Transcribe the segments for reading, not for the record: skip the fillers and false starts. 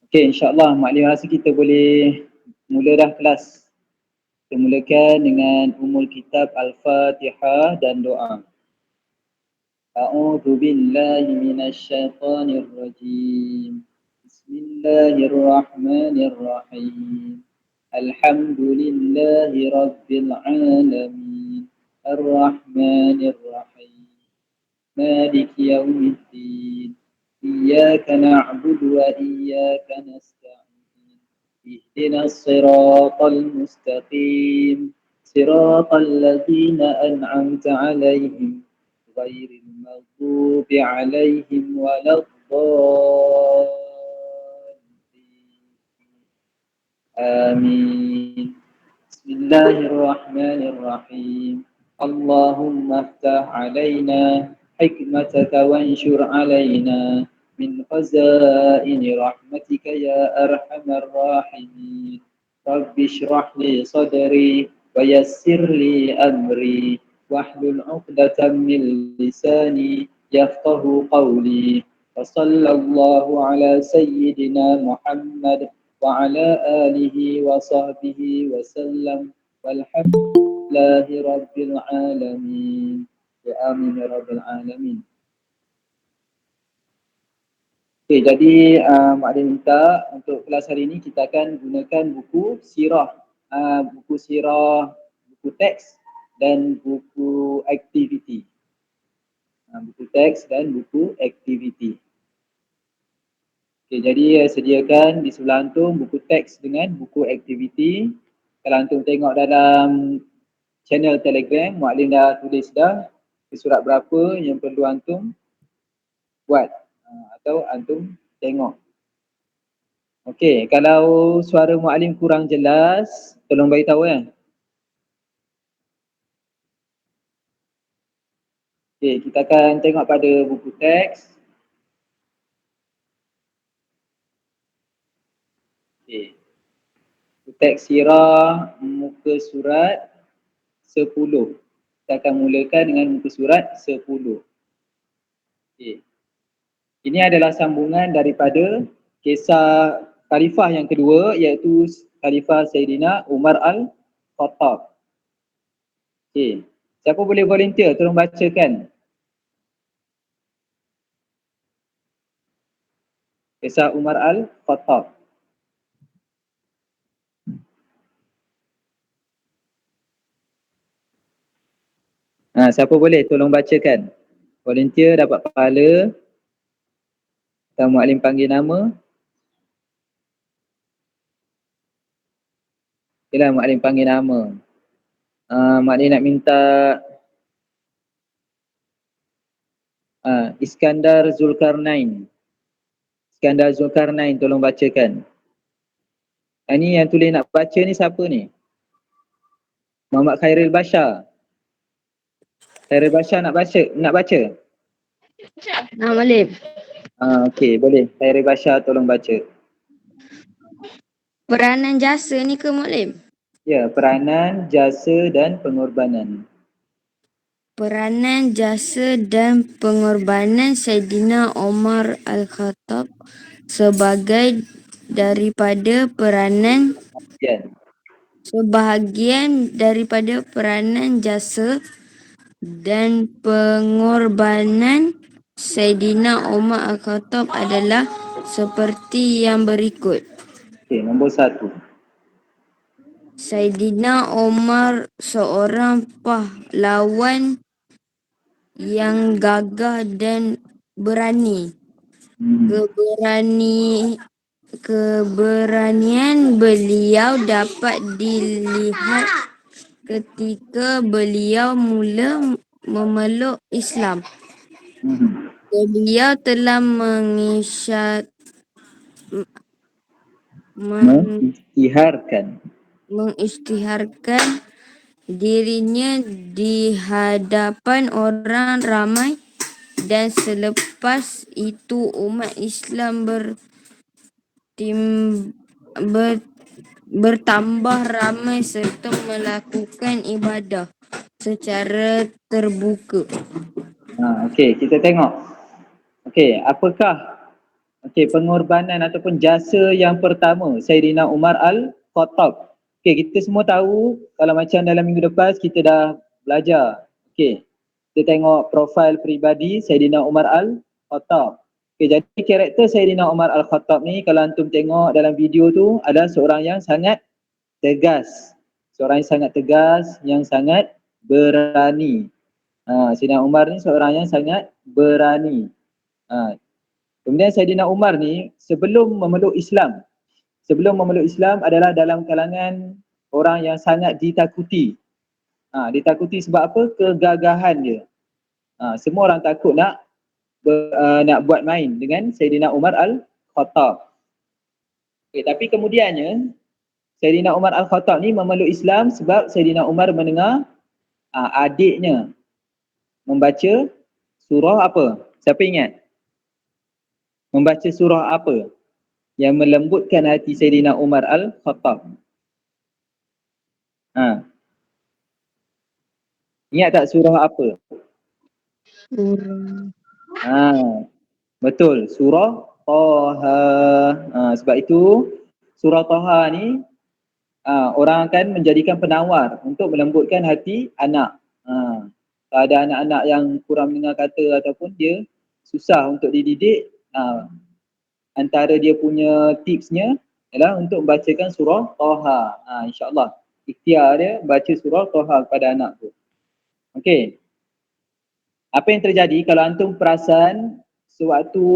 Okey, insyaAllah Maklim rasa kita boleh mula dah kelas. Kita mulakan dengan umul kitab Al-Fatihah dan doa. A'udzu billahi minasyaitonir rajim. Bismillahirrahmanirrahim. Alhamdulillahi rabbil alamin. Ar-Rahmanir Rahim. Maliki yaumiddin. Iyyaka na'budu wa iyyaka nasta'in. Ihdinas siratal mustaqim. Siratal ladzina an'amta 'alaihim ghairil maghdubi 'alaihim waladdallin. Amin. Bismillahirrahmanirrahim. Allahumma aftah alaina hikmataka wanshur alaina min khazaini rahmatika ya arhamar rahimin. Rabbi shrah li sadri wa yassir li amri wahlul 'uqdatam min lisani yafqahu qawli. Wa sallallahu ala sayyidina Muhammad wa ala alihi wa sahbihi wa sallam walhamdulillahi rabbil alamin. Ya amin ya rabbil alamin. Okey, jadi Maklim minta untuk kelas hari ini kita akan gunakan buku sirah. Buku sirah, buku teks dan buku aktiviti. Buku teks dan buku aktiviti. Okey, jadi sediakan di sebelah antum buku teks dengan buku aktiviti. Kalau antum tengok dalam channel Telegram, Maklim dah tulis dah surat berapa yang perlu antum buat atau antum tengok. Okey, kalau suara Maklim kurang jelas, tolong beritahu ya. Okey, kita akan tengok pada buku teks. Okey. Buku teks sirah muka surat 10. Kita akan mulakan dengan muka surat 10. Okey. Ini adalah sambungan daripada kisah khalifah yang kedua, iaitu Khalifah Sayyidina Umar Al-Khattab. Okey. Siapa boleh volunteer tolong bacakan kisah Umar Al-Khattab. Siapa boleh tolong bacakan? Volunteer dapat pahala. Atau Maklim panggil nama. Okeylah, Maklim panggil nama. Maklim nak minta Iskandar Zulkarnain. Iskandar Zulkarnain tolong bacakan. Ini yang tulis nak baca ni siapa ni? Muhammad Khairil Bashar. Khairil Bashar nak baca? Maklim. Okey, boleh. Khairil Bashar tolong baca. Peranan jasa ni ke Maklim? Ya, peranan, jasa dan pengorbanan. Peranan, jasa dan pengorbanan Saidina Umar Al-Khattab sebagai daripada peranan sebahagian daripada peranan jasa dan pengorbanan Saidina Umar Al-Khattab adalah seperti yang berikut. Okey, nombor 1. Saidina Umar seorang pahlawan yang gagah dan berani. Keberanian beliau dapat dilihat ketika beliau mula memeluk Islam. Beliau telah mengisytiharkan dirinya di hadapan orang ramai, dan selepas itu umat Islam bertambah ramai serta melakukan ibadah secara terbuka. Okey, kita tengok. Okey, apakah Okey, pengorbanan ataupun jasa yang pertama Saidina Umar Al-Khattab. Okey, kita semua tahu kalau macam dalam minggu lepas kita dah belajar. Okey, kita tengok profil peribadi Saidina Umar Al-Khattab. Okey, jadi karakter Saidina Umar Al-Khattab ni kalau antum tengok dalam video tu adalah seorang yang sangat tegas. Seorang yang sangat tegas, yang sangat berani. Saidina Umar ni seorang yang sangat berani. Kemudian Saidina Umar ni sebelum memeluk Islam adalah dalam kalangan orang yang sangat ditakuti. Ditakuti sebab apa? Kegagahan dia. Semua orang takut nak buat main dengan Saidina Umar Al-Khattab. Okay, tapi kemudiannya Saidina Umar Al-Khattab ni memeluk Islam sebab Saidina Umar mendengar adiknya membaca surah apa? Siapa ingat? Membaca surah apa yang melembutkan hati Saidina Umar Al-Khattab? Ingat tak surah apa? Betul, surah Taha. Sebab itu surah Taha ni orang akan menjadikan penawar untuk melembutkan hati anak. Ada anak-anak yang kurang mendengar kata ataupun dia susah untuk dididik, antara dia punya tipsnya ialah untuk membacakan surah Taha. InsyaAllah ikhtiar dia baca surah Taha kepada anak tu. Okey. Apa yang terjadi kalau antum perasan sewaktu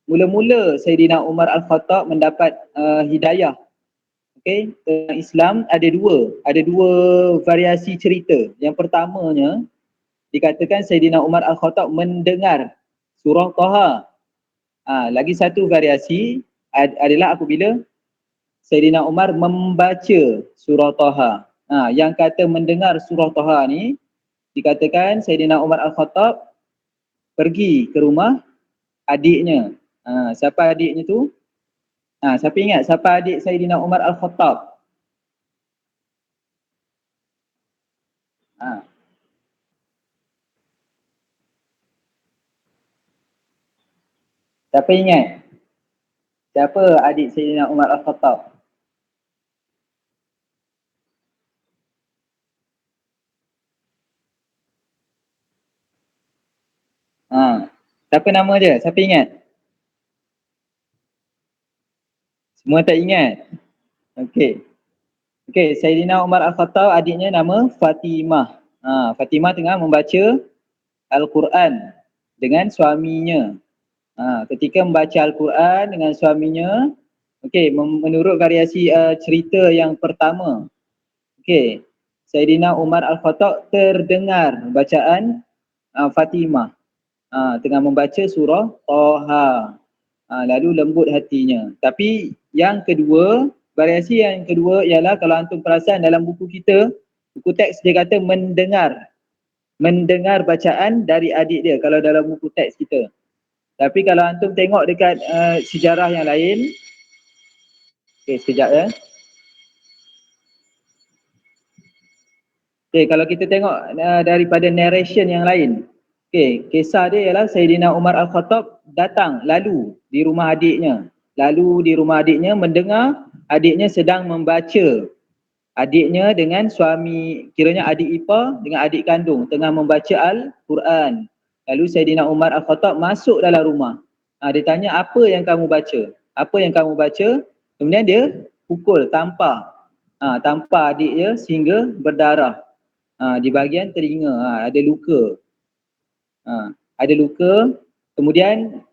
mula-mula Saidina Umar Al-Khattab mendapat hidayah, okey, tentang Islam ada dua variasi cerita. Yang pertamanya dikatakan Saidina Umar Al-Khattab mendengar surah Taha. Lagi satu variasi adalah apabila Saidina Umar membaca surah Taha. Yang kata mendengar surah Taha ni dikatakan Saidina Umar Al-Khattab pergi ke rumah adiknya. Siapa adiknya tu? Siapa ingat siapa adik Saidina Umar Al-Khattab? Siapa ingat? Siapa adik Saidina Umar Al-Khattab? Siapa nama dia? Siapa ingat? Semua tak ingat? Okey. Saidina Umar Al-Khattab adiknya nama Fatimah. Fatimah tengah membaca Al-Quran dengan suaminya. Ketika membaca Al-Quran dengan suaminya, menurut variasi cerita yang pertama, Saidina Umar Al-Khattab terdengar bacaan Fatimah tengah membaca surah Taha. Lalu lembut hatinya. Tapi yang kedua, variasi yang kedua ialah kalau antum perasan dalam buku kita, buku teks dia kata mendengar bacaan dari adik dia kalau dalam buku teks kita. Tapi kalau antum tengok dekat sejarah yang lain, sekejap ya. Kalau kita tengok daripada narration yang lain, kisah dia ialah Saidina Umar Al-Khattab datang lalu di rumah adiknya. Mendengar adiknya sedang membaca. Adiknya dengan suami, kiranya adik ipar dengan adik kandung tengah membaca Al-Quran. Lalu Saidina Umar Al-Khattab masuk dalam rumah. Dia tanya, apa yang kamu baca? Kemudian dia pukul, tampar adik dia sehingga berdarah. Di bahagian telinga ada luka. Kemudian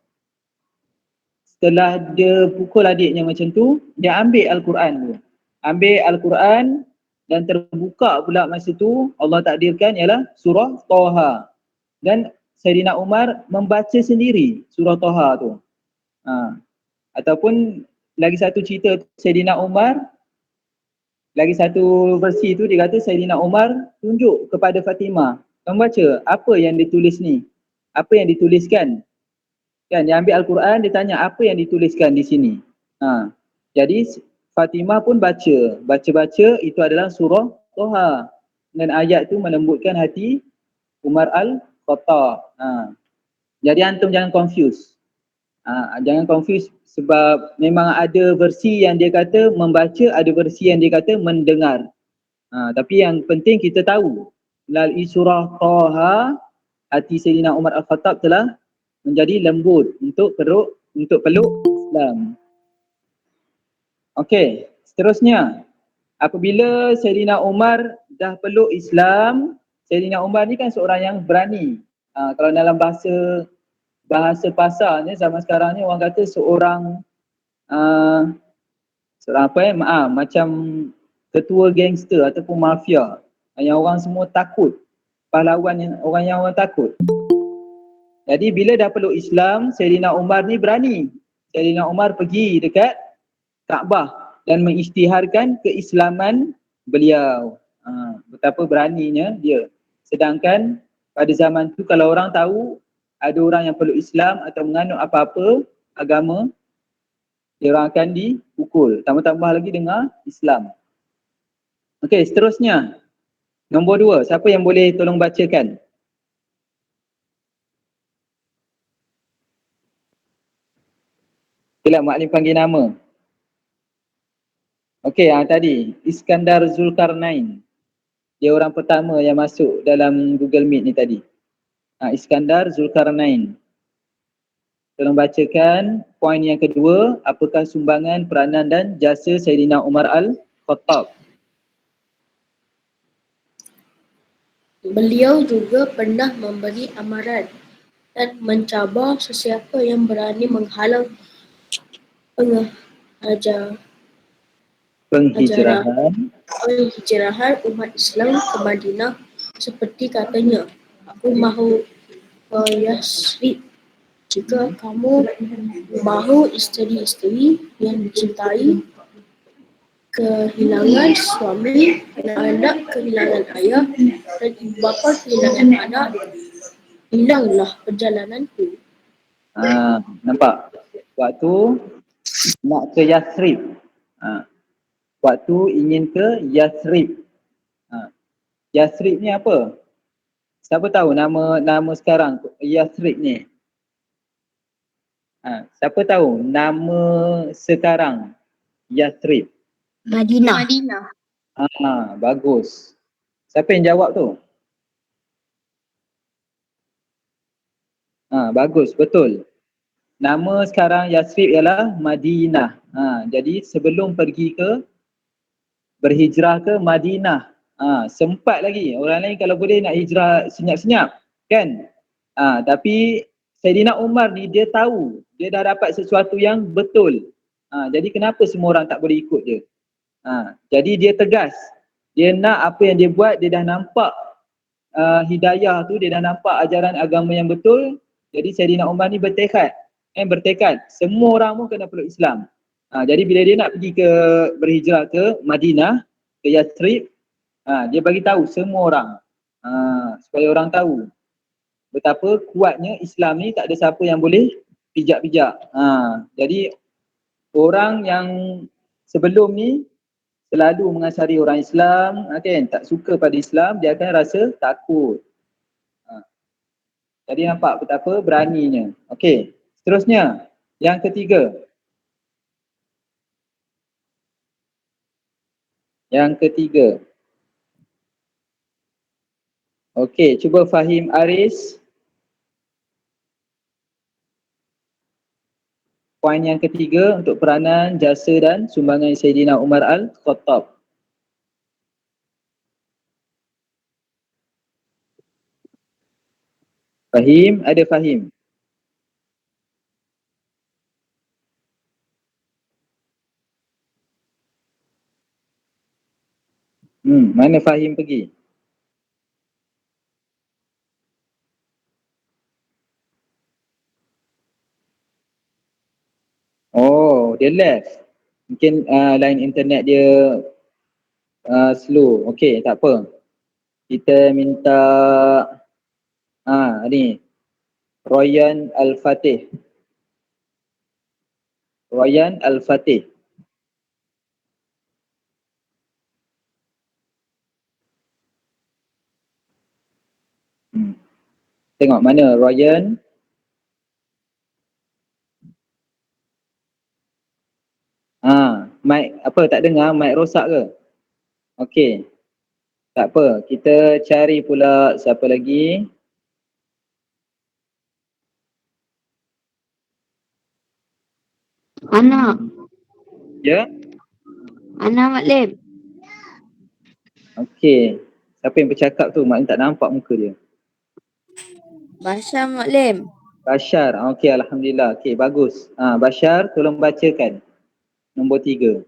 setelah dia pukul adiknya macam tu, dia ambil Al-Quran dan terbuka pula masa tu Allah takdirkan ialah surah Taha. Dan Saidina Umar membaca sendiri surah Taha tu. Ataupun lagi satu cerita Saidina Umar, lagi satu versi tu dia kata Saidina Umar tunjuk kepada Fatimah, kamu baca apa yang ditulis ni? Apa yang dituliskan? Kan dia ambil Al-Quran, dia tanya apa yang dituliskan di sini. Jadi Fatimah pun baca itu adalah surah Taha. Dan ayat tu melembutkan hati Umar Al-Khattab. Jadi antum jangan confuse. Jangan confuse sebab memang ada versi yang dia kata membaca, ada versi yang dia kata mendengar. Tapi yang penting kita tahu melalui surah Taha, hati Sayyidina Umar Al-Khattab telah menjadi lembut untuk peluk Islam. Okey, seterusnya apabila Sayyidina Umar dah peluk Islam, Sayyidina Umar ni kan seorang yang berani. Kalau dalam bahasa pasarnya zaman sekarang ni orang kata seorang seorang apa macam ketua gangster ataupun mafia yang orang semua takut, pahlawan yang orang takut. Jadi bila dah peluk Islam, Sayyidina Umar ni berani. Sayyidina Umar pergi dekat Kaabah dan mengisytiharkan keislaman beliau. Betapa beraninya dia. Sedangkan pada zaman tu kalau orang tahu ada orang yang peluk Islam atau menganut apa-apa agama, dia orang akan dipukul. Tambah-tambah lagi dengar Islam. Okey, seterusnya. Nombor 2, siapa yang boleh tolong bacakan? Okeylah, Maklim panggil nama. Okey, tadi Iskandar Zulkarnain. Dia orang pertama yang masuk dalam Google Meet ni tadi. Iskandar Zulkarnain. Tolong bacakan poin yang kedua, apakah sumbangan, peranan dan jasa Sayyidina Umar Al-Khattab? Beliau juga pernah memberi amaran dan mencabar sesiapa yang berani menghalang penghijrahan umat Islam ke Madinah, seperti katanya, aku mahu ke Yasrib jika kamu mahu isteri-isteri yang dicintai, kehilangan suami, anak-anak kehilangan ayah, dan ibu bapa kehilangan anak, hilanglah perjalananku. Nampak? Waktu nak ke Yasrib. Waktu ingin ke Yasrib. Yasrib ni apa? Siapa tahu nama sekarang Yasrib ni? Siapa tahu nama sekarang Yasrib? Madinah. Bagus. Siapa yang jawab tu? Bagus, betul. Nama sekarang Yasrib ialah Madinah. Jadi sebelum berhijrah ke Madinah, sempat lagi. Orang lain kalau boleh nak hijrah senyap-senyap, kan? Tapi Sayyidina Umar ni dia tahu, dia dah dapat sesuatu yang betul. Jadi kenapa semua orang tak boleh ikut dia? Jadi dia tegas. Dia nak apa yang dia buat, dia dah nampak hidayah tu, dia dah nampak ajaran agama yang betul. Jadi Sayyidina Umar ni bertekad semua orang pun kena peluk Islam. Jadi bila dia nak pergi berhijrah ke Madinah, ke Yathrib, dia bagi tahu semua orang, supaya orang tahu betapa kuatnya Islam ni, tak ada siapa yang boleh pijak-pijak. Jadi orang yang sebelum ni selalu mengasari orang Islam, kan, tak suka pada Islam, dia akan rasa takut. Jadi nampak betapa beraninya. Okey, seterusnya yang ketiga. Okey, cuba Fahim Aris. Poin yang ketiga untuk peranan, jasa dan sumbangan Sayyidina Umar Al-Khattab. Fahim, ada Fahim? Mana Fahim pergi? Oh, dia left. Mungkin line internet dia slow. Okey, tak apa. Kita minta ni Royan Al-Fatih. Tengok mana Royan. Mic apa tak dengar? Mic rosak ke? Okey. Tak apa. Kita cari pula siapa lagi. Ana. Ya? Ana Maklim. Okey. Siapa yang bercakap tu? Mak tak nampak muka dia. Bashar Maklim. Bashar. Okey, alhamdulillah. Okey, bagus. Bashar, tolong bacakan nombor 3.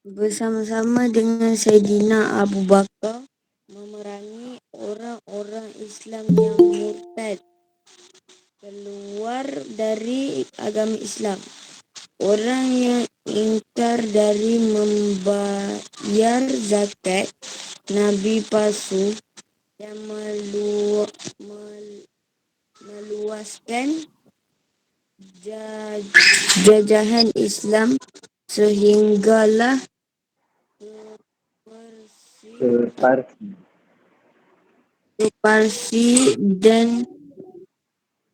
Bersama-sama dengan Saidina Abu Bakar memerangi orang-orang Islam yang murtad keluar dari agama Islam. Orang yang ingkar dari membayar zakat, Nabi palsu yang meluaskan jajahan Islam sehinggalah Parsi. ke Parsi dan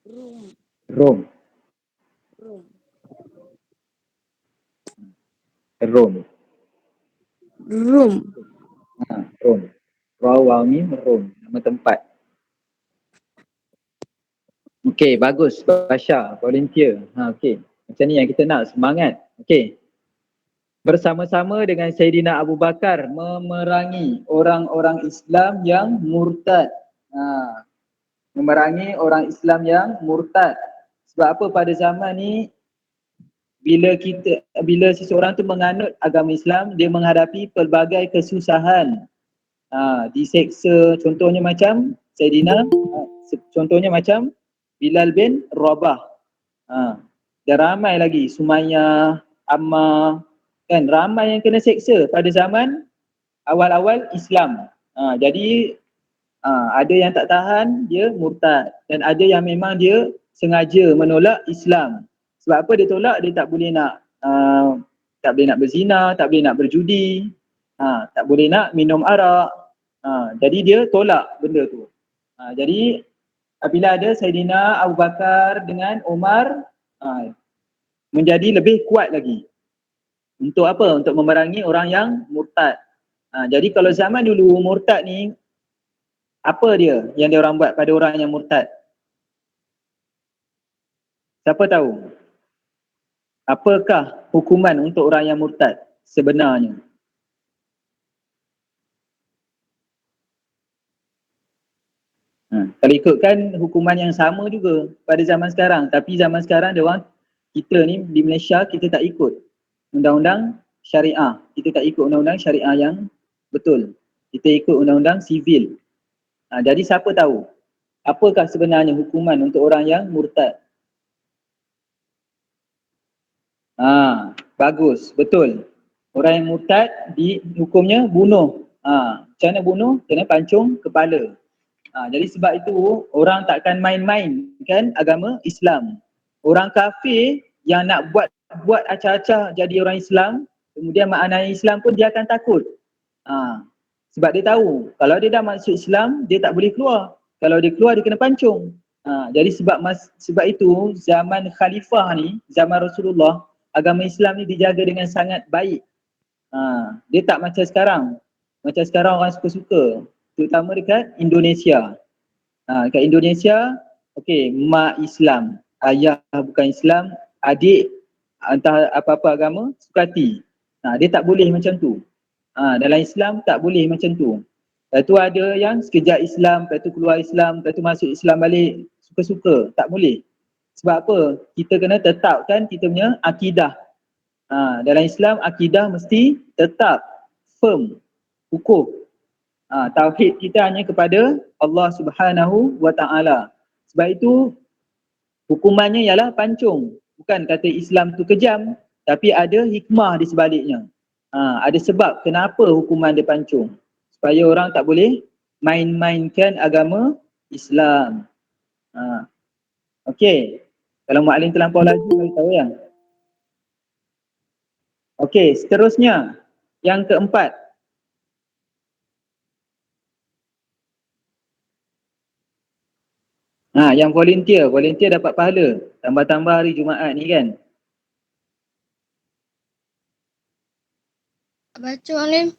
Rum. Rom. Rum. Rom. Rum. Rom. Waw ni Rom. Nama tempat. Okey, bagus. Bashar, volunteer. Okey. Macam ni yang kita nak, semangat. Okey. Bersama-sama dengan Saidina Abu Bakar memerangi orang-orang Islam yang murtad. Memerangi orang Islam yang murtad. Sebab apa pada zaman ni bila seseorang tu menganut agama Islam, dia menghadapi pelbagai kesusahan. Diseksa, contohnya macam Saidina, contohnya macam Bilal bin Rabah. Dan ramai lagi, Sumayyah, Ammar, kan ramai yang kena seksa pada zaman awal-awal Islam. Jadi ada yang tak tahan, dia murtad, dan ada yang memang dia sengaja menolak Islam. Sebab apa dia tolak? Dia tak boleh nak berzina, tak boleh nak berjudi, tak boleh nak minum arak. Jadi dia tolak benda tu. Jadi apabila ada Saidina Abu Bakar dengan Umar, menjadi lebih kuat lagi. Untuk apa? Untuk memerangi orang yang murtad. Jadi kalau zaman dulu murtad ni, apa dia yang dia orang buat pada orang yang murtad? Siapa tahu? Apakah hukuman untuk orang yang murtad sebenarnya? Kalau ikutkan hukuman yang sama juga pada zaman sekarang, tapi zaman sekarang kita ni di Malaysia, kita tak ikut undang-undang syariah. Kita tak ikut undang-undang syariah yang betul. Kita ikut undang-undang sivil. Jadi siapa tahu apakah sebenarnya hukuman untuk orang yang murtad? Bagus, betul. Orang yang murtad hukumnya bunuh. Macam mana bunuh? Kena pancung kepala. Jadi sebab itu orang takkan main-main kan agama Islam. Orang kafir yang nak buat acah-acah jadi orang Islam, kemudian maknanya Islam pun dia akan takut. Sebab dia tahu kalau dia dah masuk Islam, dia tak boleh keluar. Kalau dia keluar, dia kena pancung. Jadi sebab itu zaman khalifah ni, zaman Rasulullah, agama Islam ni dijaga dengan sangat baik. Dia tak macam sekarang. Macam sekarang orang suka-suka, terutama dekat Indonesia. Dekat Indonesia, okey, mak Islam, ayah bukan Islam, adik entah apa-apa agama, suka hati. Dia tak boleh macam tu. Dalam Islam tak boleh macam tu. Lepas tu ada yang sekejap Islam, lepas tu keluar Islam, lepas tu masuk Islam balik, suka-suka. Tak boleh. Sebab apa? Kita kena tetapkan kita punya akidah. Dalam Islam, akidah mesti tetap, firm, kukuh. Tauhid kita hanya kepada Allah Subhanahu wa Ta'ala. Sebab itu hukumannya ialah pancung. Bukan kata Islam tu kejam, tapi ada hikmah di sebaliknya. Ada sebab kenapa hukuman dia pancung. Supaya orang tak boleh main-mainkan agama Islam. Okey. Kalau Mak Alin terlampau lagi, bagi tahu ya. Okey, seterusnya. Yang keempat. Yang volunteer dapat pahala. Tambah-tambah hari Jumaat ni kan. Baca Alim.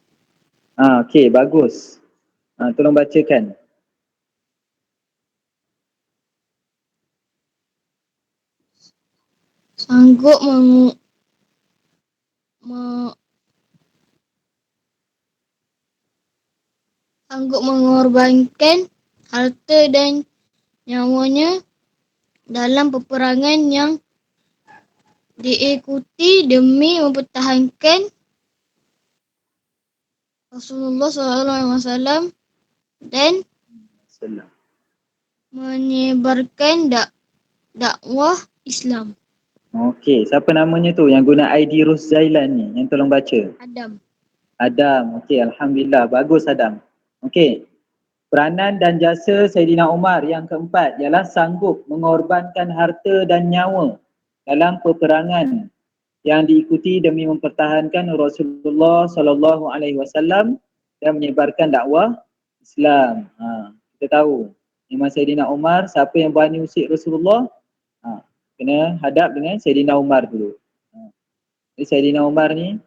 Okey, bagus. Tolong bacakan. Sanggup me- sanggup mengorbankan harta dan nyawanya dalam peperangan yang diikuti demi mempertahankan Rasulullah SAW dan Salam. menyebarkan dakwah Islam. Okey, siapa namanya tu yang guna ID Rus Zailan ni yang tolong baca? Adam. Adam. Okey, alhamdulillah. Bagus Adam. Okey. Peranan dan jasa Saidina Umar yang keempat ialah sanggup mengorbankan harta dan nyawa dalam peperangan yang diikuti demi mempertahankan Rasulullah sallallahu alaihi wasallam dan menyebarkan dakwah Islam. Kita tahu Imam Saidina Umar, siapa yang berani usik Rasulullah, kena hadap dengan Saidina Umar dulu. Jadi Saidina Umar ni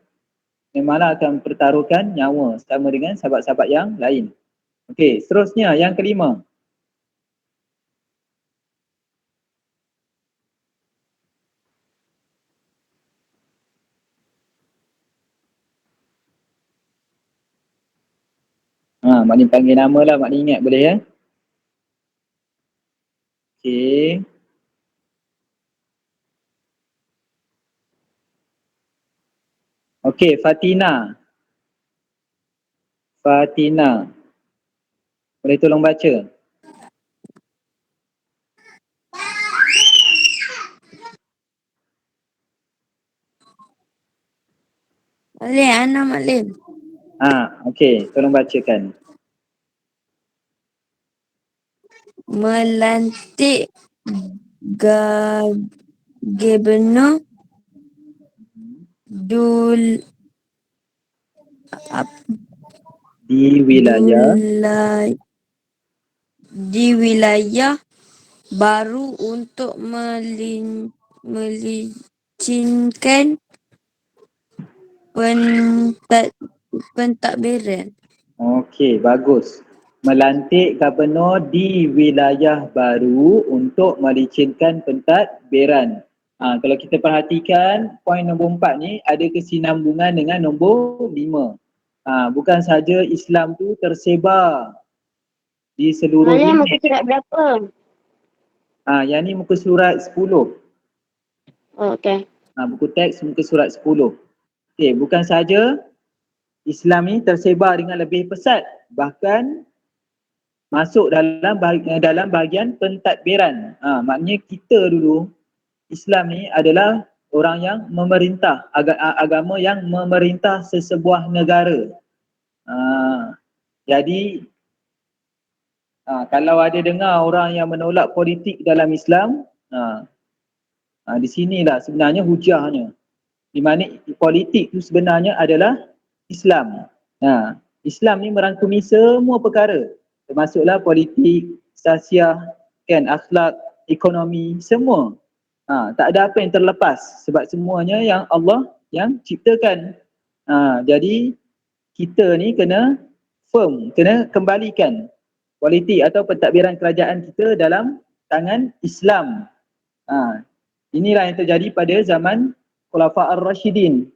memanglah akan pertaruhkan nyawa sama dengan sahabat-sahabat yang lain. Okey, seterusnya yang kelima. Mak ni panggil nama lah, mak ni ingat boleh ya? Okey. Okey, Fatina. Fatina. Boleh tolong baca? Alim, Ana Alim. Okey, tolong bacakan. Melantik Gubernur Di wilayah di wilayah baru untuk melicinkan pentadbiran. Okey, bagus. Melantik gubernur di wilayah baru untuk melicinkan pentadbiran. Kalau kita perhatikan, poin nombor 4 ni ada kesinambungan dengan nombor 5. Bukan saja Islam tu tersebar di seluruh Alim, dunia. muka surat berapa? Yang ni muka surat 10. Okey. Buku teks muka surat 10. Okey, bukan saja Islam ni tersebar dengan lebih pesat, bahkan masuk dalam bahagian pentadbiran. Maknanya kita dulu, Islam ni adalah orang yang memerintah, agama yang memerintah sesebuah negara. Jadi kalau ada dengar orang yang menolak politik dalam Islam, di sinilah sebenarnya hujahnya. Di mana politik itu sebenarnya adalah Islam. Islam ni merangkumi semua perkara, termasuklah politik, sasiah, kan, akhlak, ekonomi, semua. Tak ada apa yang terlepas sebab semuanya yang Allah yang ciptakan. Jadi kita ni kena firm, kena kembalikan politik atau pentadbiran kerajaan kita dalam tangan Islam. Inilah yang terjadi pada zaman Khulafa' Ar-Rashidin.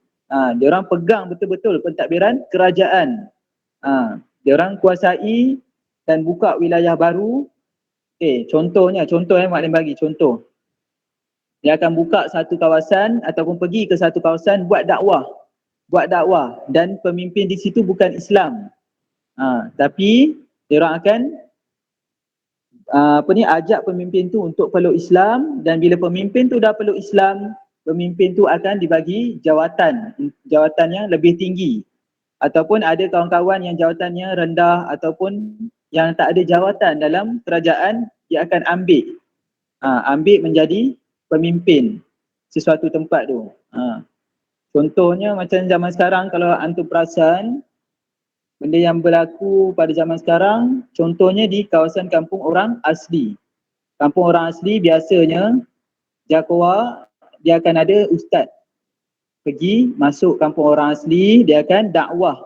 Diorang pegang betul-betul pentadbiran kerajaan. Diorang kuasai dan buka wilayah baru. Contoh yang Mak Lim bagi contoh. Dia akan buka satu kawasan ataupun pergi ke satu kawasan buat dakwah dan pemimpin di situ bukan Islam. Tapi diorang akan ajak pemimpin tu untuk peluk Islam, dan bila pemimpin tu dah peluk Islam, pemimpin tu akan dibagi jawatan yang lebih tinggi. Ataupun ada kawan-kawan yang jawatannya rendah ataupun yang tak ada jawatan dalam kerajaan, dia akan ambil menjadi pemimpin sesuatu tempat tu. Contohnya macam zaman sekarang, kalau antum perasan benda yang berlaku pada zaman sekarang, contohnya di kawasan kampung orang asli. Kampung orang asli biasanya Jakwa dia akan ada ustaz. pergi masuk kampung orang asli, dia akan dakwah,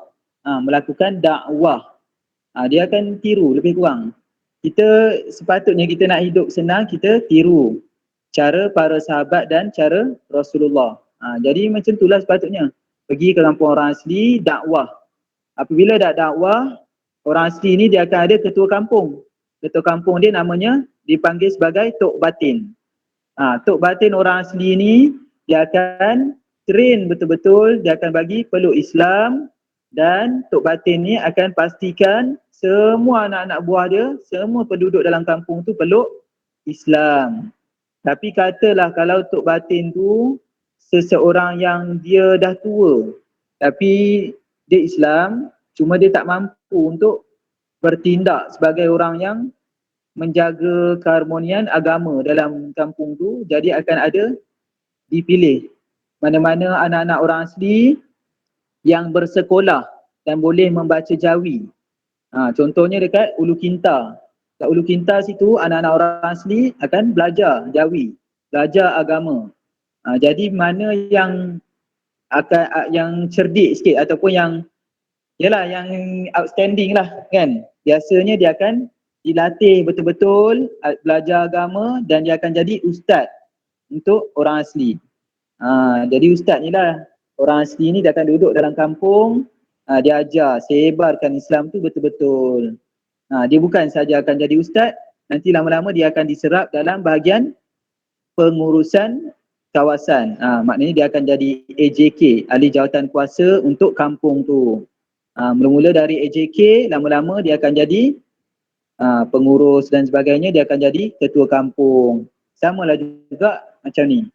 melakukan dakwah. Dia akan tiru lebih kurang. Kita sepatutnya kita nak hidup senang, kita tiru cara para sahabat dan cara Rasulullah. Jadi macam itulah sepatutnya. Pergi ke kampung orang asli, dakwah. Apabila dah dakwah, orang asli ni dia akan ada ketua kampung. Ketua kampung dia namanya dipanggil sebagai Tok Batin. Tok Batin orang asli ni dia akan train betul-betul, dia akan bagi peluk Islam, dan Tok Batin ni akan pastikan semua anak-anak buah dia, semua penduduk dalam kampung tu peluk Islam. Tapi katalah kalau Tok Batin tu seseorang yang dia dah tua, tapi dia Islam, cuma dia tak mampu untuk bertindak sebagai orang yang menjaga keharmonian agama dalam kampung tu, jadi akan ada dipilih mana-mana anak-anak orang asli yang bersekolah dan boleh membaca jawi. Contohnya dekat Ulu Kinta. Dekat Ulu Kinta situ anak-anak orang asli akan belajar jawi, belajar agama. Jadi mana yang akan yang cerdik sikit ataupun yang yang outstanding lah kan, biasanya dia akan dilatih betul-betul belajar agama dan dia akan jadi ustaz untuk orang asli. Jadi ustaz ni lah, orang asli ni dia akan duduk dalam kampung, dia ajar, sebarkan Islam tu betul-betul. Dia bukan saja akan jadi ustaz, nanti lama-lama dia akan diserap dalam bahagian pengurusan kawasan. Maknanya dia akan jadi AJK, Ahli Jawatan Kuasa untuk kampung tu. Mula-mula dari AJK, lama-lama dia akan jadi pengurus dan sebagainya, dia akan jadi ketua kampung. Samalah juga macam ni.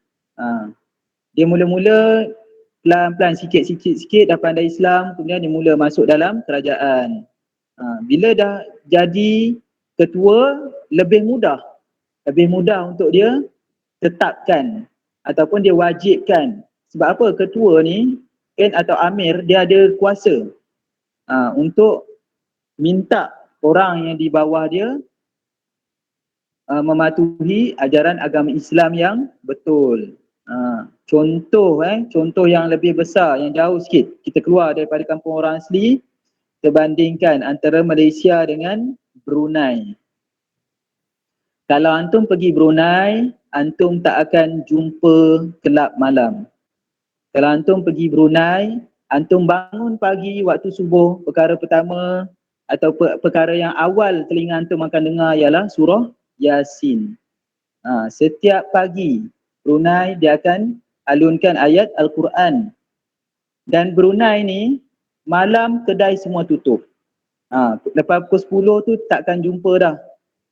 Dia mula-mula pelan-pelan sikit-sikit dah pandai Islam, kemudian dia mula masuk dalam kerajaan. Bila dah jadi ketua, lebih mudah untuk dia tetapkan ataupun dia wajibkan. Sebab apa? Ketua ni kan, atau amir, dia ada kuasa untuk minta orang yang di bawah dia mematuhi ajaran agama Islam yang betul. Contoh yang lebih besar, yang jauh sikit, kita keluar daripada kampung orang asli, kita bandingkan antara Malaysia dengan Brunei. Kalau antum pergi Brunei, antum tak akan jumpa kelab malam. Kalau antum pergi Brunei, antum bangun pagi waktu subuh, perkara pertama atau perkara yang awal telinga antum akan dengar ialah surah Yasin. Setiap pagi Brunei dia akan alunkan ayat Al-Quran. Dan Brunei ni malam kedai semua tutup. Lepas pukul 10 tu takkan jumpa dah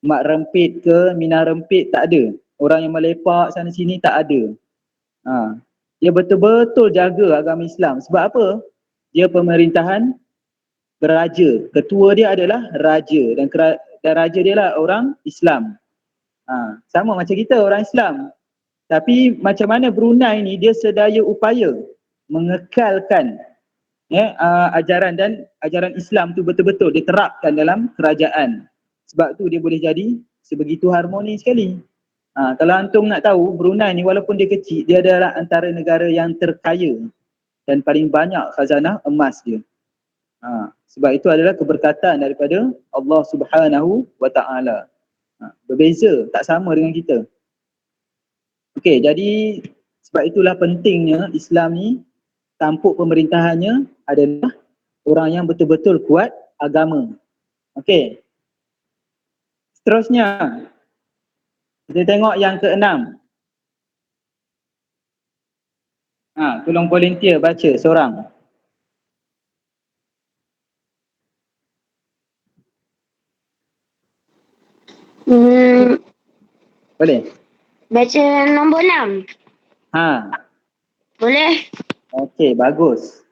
mak rempit ke mina rempit, tak ada. Orang yang melepak sana sini tak ada. Dia betul-betul jaga agama Islam. Sebab apa? Dia pemerintahan beraja. Ketua dia adalah raja dan raja dia lah orang Islam. Sama macam kita orang Islam. Tapi macam mana Brunei ni, dia sedaya upaya mengekalkan ajaran dan ajaran Islam tu betul-betul diterapkan dalam kerajaan. Sebab tu dia boleh jadi sebegitu harmoni sekali. Kalau antum nak tahu, Brunei ni walaupun dia kecil, dia adalah antara negara yang terkaya dan paling banyak khazanah emas dia. Sebab itu adalah keberkatan daripada Allah Subhanahu wa ta'ala. Berbeza, tak sama dengan kita. Okey, jadi sebab itulah pentingnya Islam ni, tampuk pemerintahannya adalah orang yang betul-betul kuat agama. Okey. Seterusnya, kita tengok yang keenam. Tolong volunteer baca seorang. Boleh? Baca nombor 6. Boleh? Okey, bagus.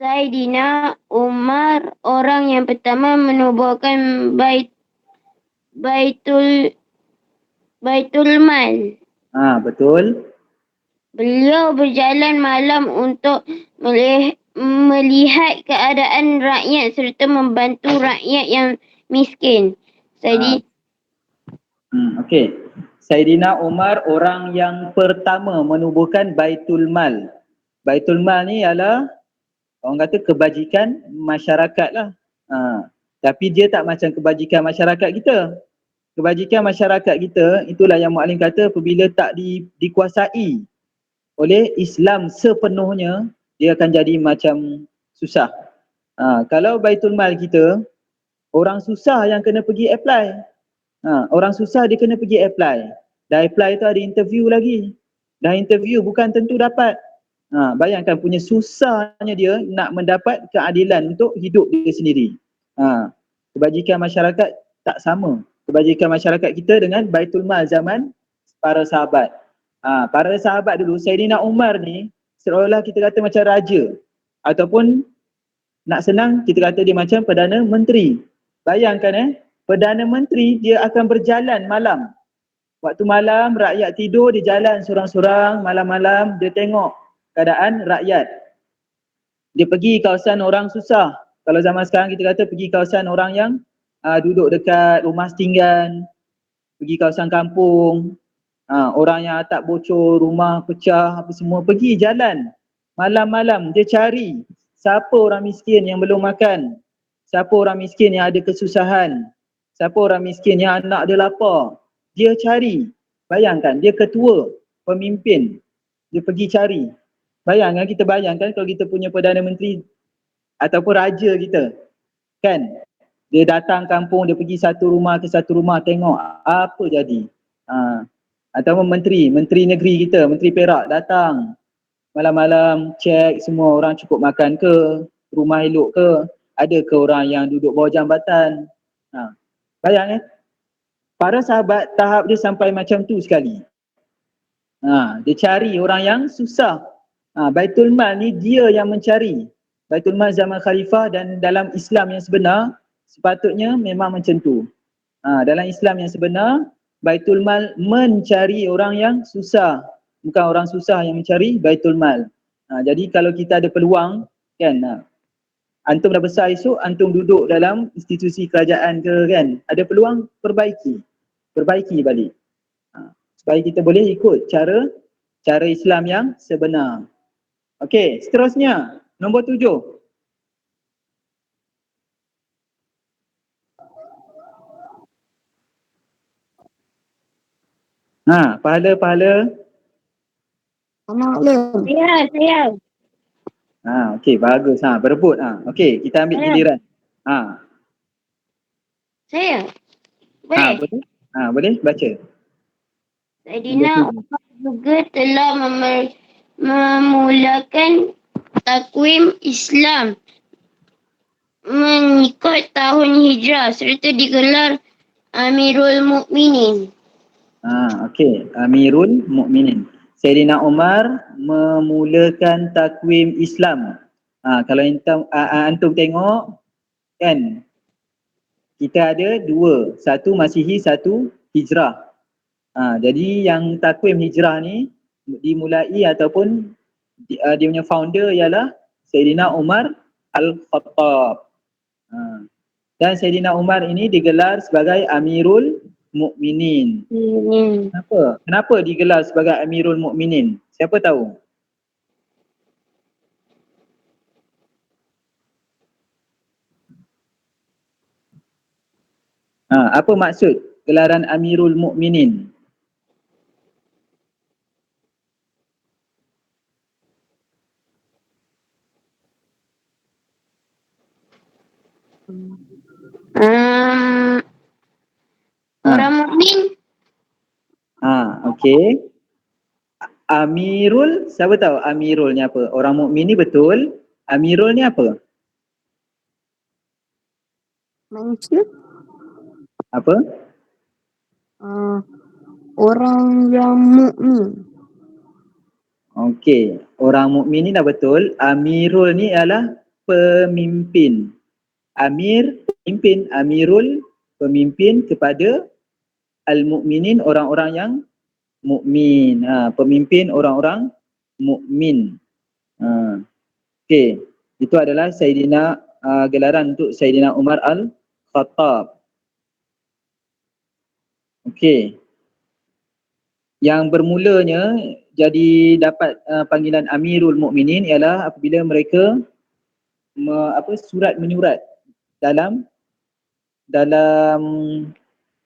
Saidina Umar orang yang pertama menubuhkan Baitul Mal. Betul. Beliau berjalan malam untuk melihat keadaan rakyat serta membantu rakyat yang miskin. Okey. Saidina Umar orang yang pertama menubuhkan Baitul Mal. Baitul Mal ni ialah orang kata kebajikan masyarakat lah. Tapi dia tak macam kebajikan masyarakat kita. Kebajikan masyarakat kita itulah yang Muallim kata apabila tak dikuasai oleh Islam sepenuhnya, dia akan jadi macam susah. Kalau Baitul Mal kita, orang susah yang kena pergi apply. Orang susah dia kena pergi apply. Dah apply tu ada interview lagi. Dah interview bukan tentu dapat. Bayangkan punya susahnya dia nak mendapat keadilan untuk hidup dia sendiri. Kebajikan masyarakat tak sama. Kebajikan masyarakat kita dengan Baitul Mal zaman para sahabat. Para sahabat dulu, Saidina Umar ni seolah kita kata macam raja. Ataupun nak senang kita kata dia macam Perdana Menteri. Bayangkan Perdana Menteri dia akan berjalan malam. Waktu malam rakyat tidur, dia jalan sorang-sorang malam-malam, dia tengok keadaan rakyat. Dia pergi kawasan orang susah. Kalau zaman sekarang kita kata pergi kawasan orang yang duduk dekat rumah setinggan, pergi kawasan kampung, orang yang atap bocor, rumah pecah, apa semua, pergi jalan malam-malam dia cari siapa orang miskin yang belum makan, siapa orang miskin yang ada kesusahan, siapa orang miskin yang anak dia lapar, dia cari. Bayangkan dia ketua, pemimpin, dia pergi cari. Bayangkan, kita bayangkan kalau kita punya Perdana Menteri ataupun raja kita, kan, dia datang kampung, dia pergi satu rumah ke satu rumah tengok apa jadi. Ataupun menteri negeri kita, Menteri Perak datang malam-malam cek semua orang cukup makan ke, rumah elok ke, ada ke orang yang duduk bawah jambatan. Bayang para sahabat tahap dia sampai macam tu sekali. Dia cari orang yang susah. Baitul Mal ni dia yang mencari. Baitul Mal zaman Khalifah dan dalam Islam yang sebenar sepatutnya memang macam tu. Dalam Islam yang sebenar, Baitul Mal mencari orang yang susah, bukan orang susah yang mencari Baitul Mal. Jadi kalau kita ada peluang, kan, antum dah besar esok, antum duduk dalam institusi kerajaan ke, kan, ada peluang perbaiki balik. Supaya kita boleh ikut cara Islam yang sebenar. Okey, seterusnya nombor 7. Pahala-pahala. Maklum. Saya. Okey, bagus. Berebut. Okey, kita ambil giliran. Saya. Boleh? Boleh? Boleh baca. Saidina Umar juga telah memulakan takwim Islam mengikut tahun Hijrah serta digelar Amirul Mukminin. Okey, Amirul Mukminin. Saidina Umar memulakan takwim Islam. Kalau antum tengok, kan, kita ada dua, satu Masihi, satu Hijrah. Jadi yang takwim Hijrah ni dimulai ataupun dia punya founder ialah Saidina Umar Al-Khattab. Dan Saidina Umar ini digelar sebagai Amirul Mukminin. Kenapa digelar sebagai Amirul Mukminin? Siapa tahu? Apa maksud gelaran Amirul Mukminin? Orang mukmin. Okey. Amirul, siapa tahu Amirul ni apa? Orang mukmin ni betul. Amirul ni apa? Manusia. Apa? Orang yang mukmin. Okey, orang mukmin ni dah betul. Amirul ni adalah pemimpin. Amir, pemimpin. Amirul, pemimpin kepada al-mukminin, orang-orang yang mukmin. Pemimpin orang-orang mukmin. Okey, itu adalah Saidina gelaran untuk Saidina Umar Al-Khattab. Okey. Yang bermulanya jadi dapat panggilan Amirul Mukminin ialah apabila mereka surat menyurat dalam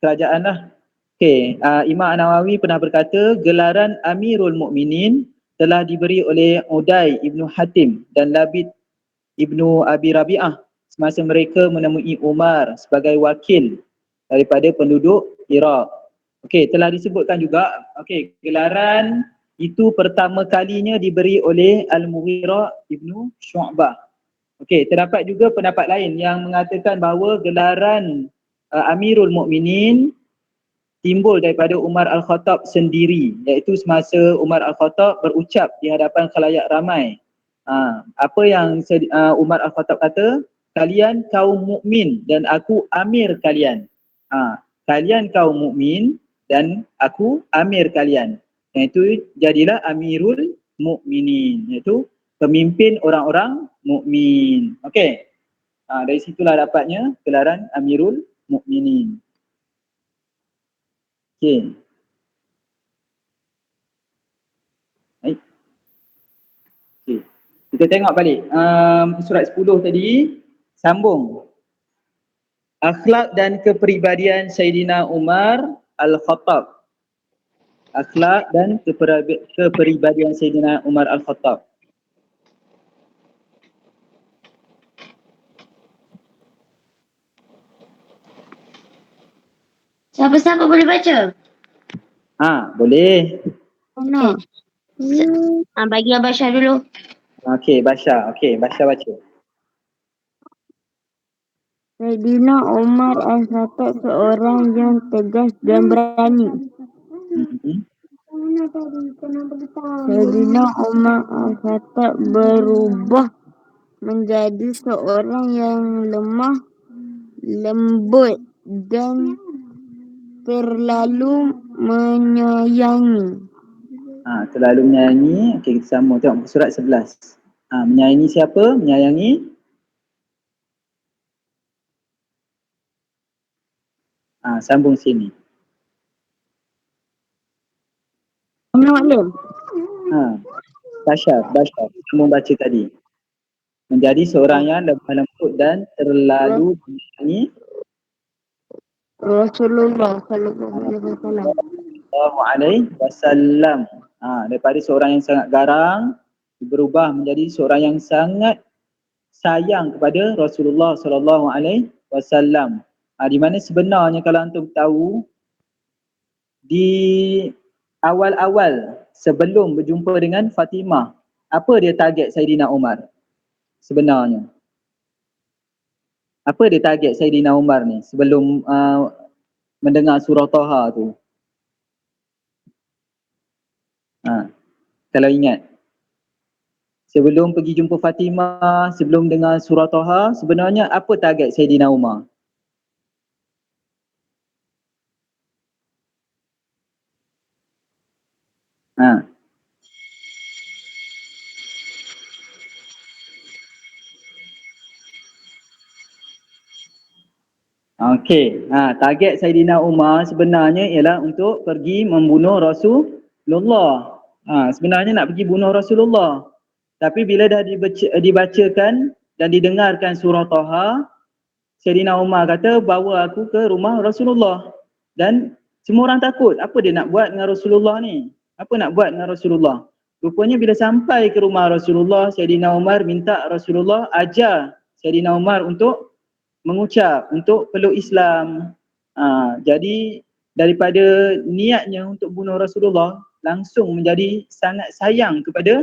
kerajaan lah. Okey, Imam An-Nawawi pernah berkata gelaran Amirul Mukminin telah diberi oleh Uday ibnu Hatim dan Labid ibnu Abi Rabi'ah semasa mereka menemui Umar sebagai wakil daripada penduduk Iraq. Okey, telah disebutkan juga, okey, gelaran itu pertama kalinya diberi oleh Al-Mughirah ibnu Syu'bah. Okey, terdapat juga pendapat lain yang mengatakan bahawa gelaran Amirul Mukminin timbul daripada Umar Al-Khattab sendiri, iaitu semasa Umar Al-Khattab berucap di hadapan khalayak ramai. Apa yang Umar Al-Khattab kata? Kalian kaum mukmin dan aku amir kalian. Kalian kaum mukmin dan aku amir kalian. Iaitu jadilah Amirul Mukminin, iaitu pemimpin orang-orang mukmin. Okey. Dari situlah dapatnya gelaran Amirul Mukminin. Okey. Baik. Okey. Kita tengok balik. Surat 10 tadi sambung. Akhlak dan kepribadian Sayyidina Umar Al-Khattab. Akhlak dan kepribadian Sayyidina Umar Al-Khattab. Siapa-siapa boleh baca? Boleh. Mana? Bagi Abah Syah dulu. Okey, Basha. Okey, Basha baca. Sayyidina Umar Al-Khattab seorang yang tegas dan berani. Sayyidina Umar Al-Khattab berubah menjadi seorang yang lemah, lembut dan terlalu menyayangi. Terlalu menyayangi. Okey, kita sambung tengok surat 11. Menyayangi siapa? Menyayangi sambung sini. Maklum. Basha, kamu baca tadi. Menjadi seorang yang lemah lembut dan terlalu menyayangi Rasulullah sallallahu alaihi wasallam. Daripada seorang yang sangat garang berubah menjadi seorang yang sangat sayang kepada Rasulullah sallallahu alaihi wasallam. Di mana sebenarnya kalau antum tahu di awal-awal sebelum berjumpa dengan Fatimah, apa dia target Saidina Umar sebenarnya? Apa dia target Saidina Umar ni sebelum mendengar surah Taha tu? Kalau ingat, sebelum pergi jumpa Fatimah, sebelum dengar surah Taha, sebenarnya apa target Saidina Umar? Okey, target Saidina Umar sebenarnya ialah untuk pergi membunuh Rasulullah. Sebenarnya nak pergi bunuh Rasulullah. Tapi bila dah dibacakan dan didengarkan surah Taha, Saidina Umar kata bawa aku ke rumah Rasulullah. Dan semua orang takut, apa dia nak buat dengan Rasulullah ni? Apa nak buat dengan Rasulullah? Rupanya bila sampai ke rumah Rasulullah, Saidina Umar minta Rasulullah ajar Saidina Umar untuk mengucap, untuk peluk Islam. Jadi daripada niatnya untuk bunuh Rasulullah, langsung menjadi sangat sayang kepada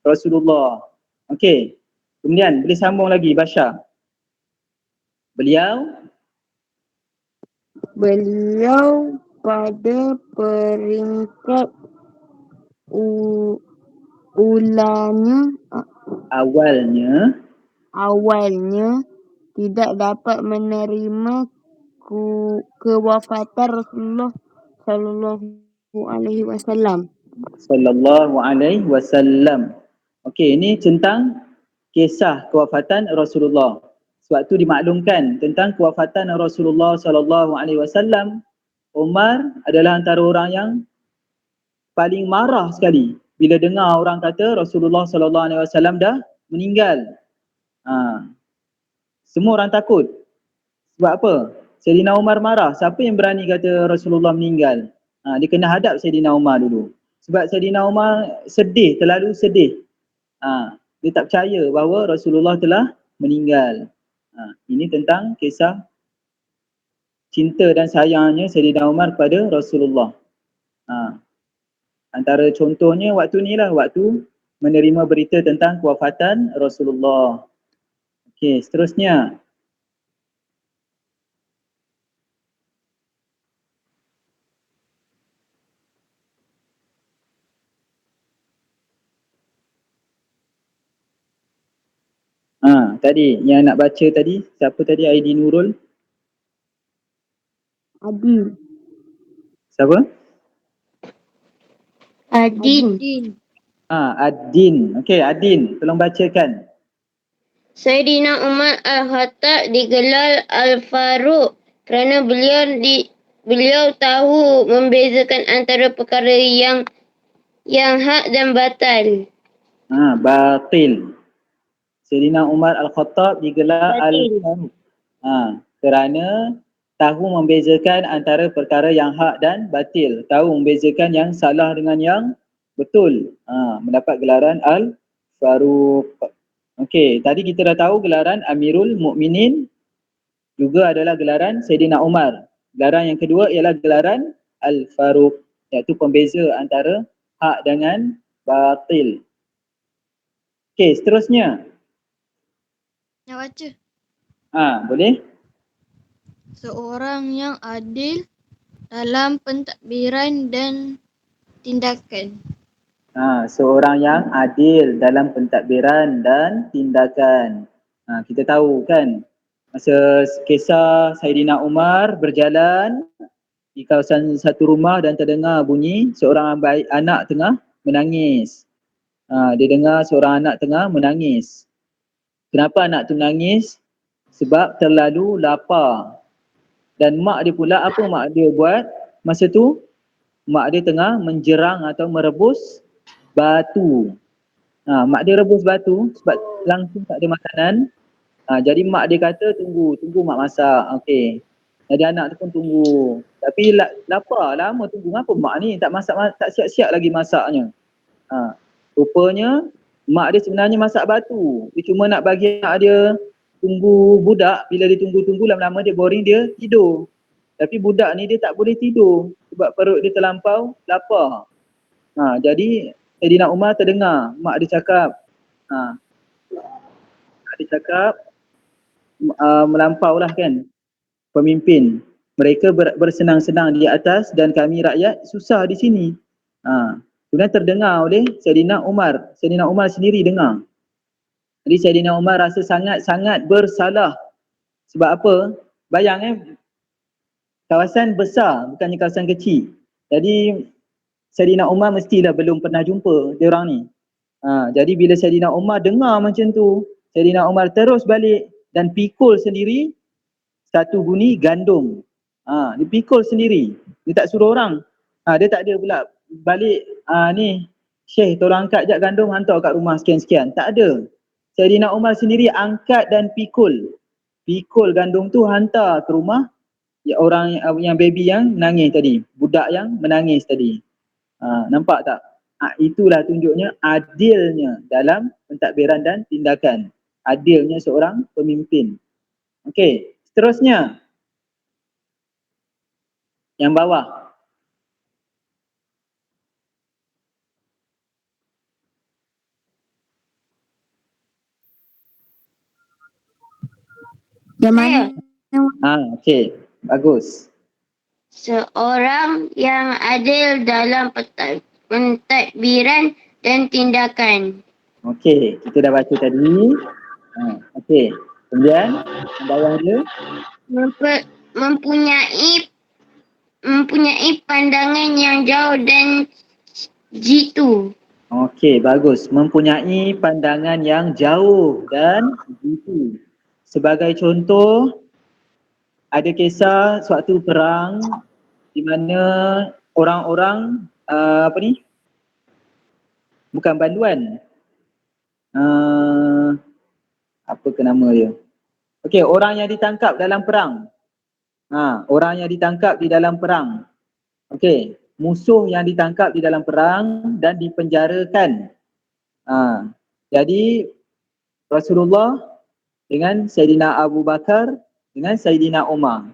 Rasulullah. Okey. Kemudian boleh sambung lagi Basha. Beliau pada peringkat awalnya tidak dapat menerima kewafatan Rasulullah sallallahu alaihi wasallam. Okey, ini tentang kisah kewafatan Rasulullah. Sebab tu dimaklumkan tentang kewafatan Rasulullah sallallahu alaihi wasallam, Umar adalah antara orang yang paling marah sekali bila dengar orang kata Rasulullah sallallahu alaihi wasallam dah meninggal. Ha, semua orang takut. Sebab apa? Sayyidina Umar marah. Siapa yang berani kata Rasulullah meninggal? Dia kena hadap Sayyidina Umar dulu. Sebab Sayyidina Umar sedih, terlalu sedih. Dia tak percaya bahawa Rasulullah telah meninggal. Ini tentang kisah cinta dan sayangnya Sayyidina Umar kepada Rasulullah. Antara contohnya waktu ni lah, waktu menerima berita tentang kewafatan Rasulullah. Okey, seterusnya. Tadi yang nak baca tadi, siapa tadi? ID Nurul? Adil. Siapa? Adin. Adin. Okey, Adin, tolong bacakan. Sayyidina Umar Al-Khattab digelar Al-Faruq kerana beliau tahu membezakan antara perkara yang hak dan batal. Batil. Sayyidina Umar Al-Khattab digelar Al-Faruq kerana tahu membezakan antara perkara yang hak dan batil. Tahu membezakan yang salah dengan yang betul. Mendapat gelaran Al-Faruq. Okey, tadi kita dah tahu gelaran Amirul Mukminin juga adalah gelaran Sayyidina Umar. Gelaran yang kedua ialah gelaran Al-Faruq, iaitu pembeza antara hak dengan batil. Okey, seterusnya. Nak baca. Boleh? Seorang yang adil dalam pentadbiran dan tindakan. Seorang yang adil dalam pentadbiran dan tindakan. Kita tahu kan, masa kisah Sayyidina Umar berjalan di kawasan satu rumah dan terdengar bunyi seorang anak tengah menangis. Dia dengar seorang anak tengah menangis. Kenapa anak tu menangis? Sebab terlalu lapar. Dan mak dia pula, apa mak dia buat masa tu? Mak dia tengah menjerang atau merebus batu. Mak dia rebus batu sebab langsung tak ada makanan. Jadi mak dia kata tunggu mak masak. Okey. Jadi anak tu pun tunggu. Tapi lapar, lama tunggu. Kenapa mak ni tak masak, tak siap-siap lagi masaknya? Rupanya mak dia sebenarnya masak batu. Dia cuma nak bagi anak dia tunggu budak. Bila dia tunggu-tunggu, lama-lama dia boring, dia tidur. Tapi budak ni dia tak boleh tidur sebab perut dia terlampau lapar. Jadi Sayyidina Umar terdengar mak dia cakap, melampau lah kan pemimpin. Mereka bersenang-senang di atas dan kami rakyat susah di sini. Kemudian terdengar oleh Sayyidina Umar. Sayyidina Umar sendiri dengar. Jadi Sayyidina Umar rasa sangat-sangat bersalah. Sebab apa? Bayang kawasan besar, bukannya kawasan kecil. Jadi Sayyidina Umar mestilah belum pernah jumpa dia orang ni. Jadi bila Sayyidina Umar dengar macam tu, Sayyidina Umar terus balik dan pikul sendiri satu guni gandum. Dia pikul sendiri. Dia tak suruh orang. Dia tak ada pula balik ni Syekh tolong angkat jap gandum hantar kat rumah sekian-sekian. Tak ada. Sayyidina Umar sendiri angkat dan pikul. Pikul gandum tu hantar ke rumah orang yang baby yang menangis tadi, budak yang menangis tadi. Nampak tak? Itulah tunjuknya adilnya dalam pentadbiran dan tindakan. Adilnya seorang pemimpin. Okey, seterusnya. Yang bawah. Yang mana? Okey, bagus. Seorang yang adil dalam pentadbiran dan tindakan. Okey, kita dah baca tadi. Okey, kemudian yang bawah dia. Mempunyai pandangan yang jauh dan jitu. Okey, bagus. Mempunyai pandangan yang jauh dan jitu. Sebagai contoh, ada kisah suatu perang di mana orang-orang Bukan banduan. Apa ke nama dia? Okey, orang yang ditangkap dalam perang. Orang yang ditangkap di dalam perang. Okey, musuh yang ditangkap di dalam perang dan dipenjarakan. Jadi Rasulullah dengan Sayyidina Abu Bakar dengan Sayyidina Umar.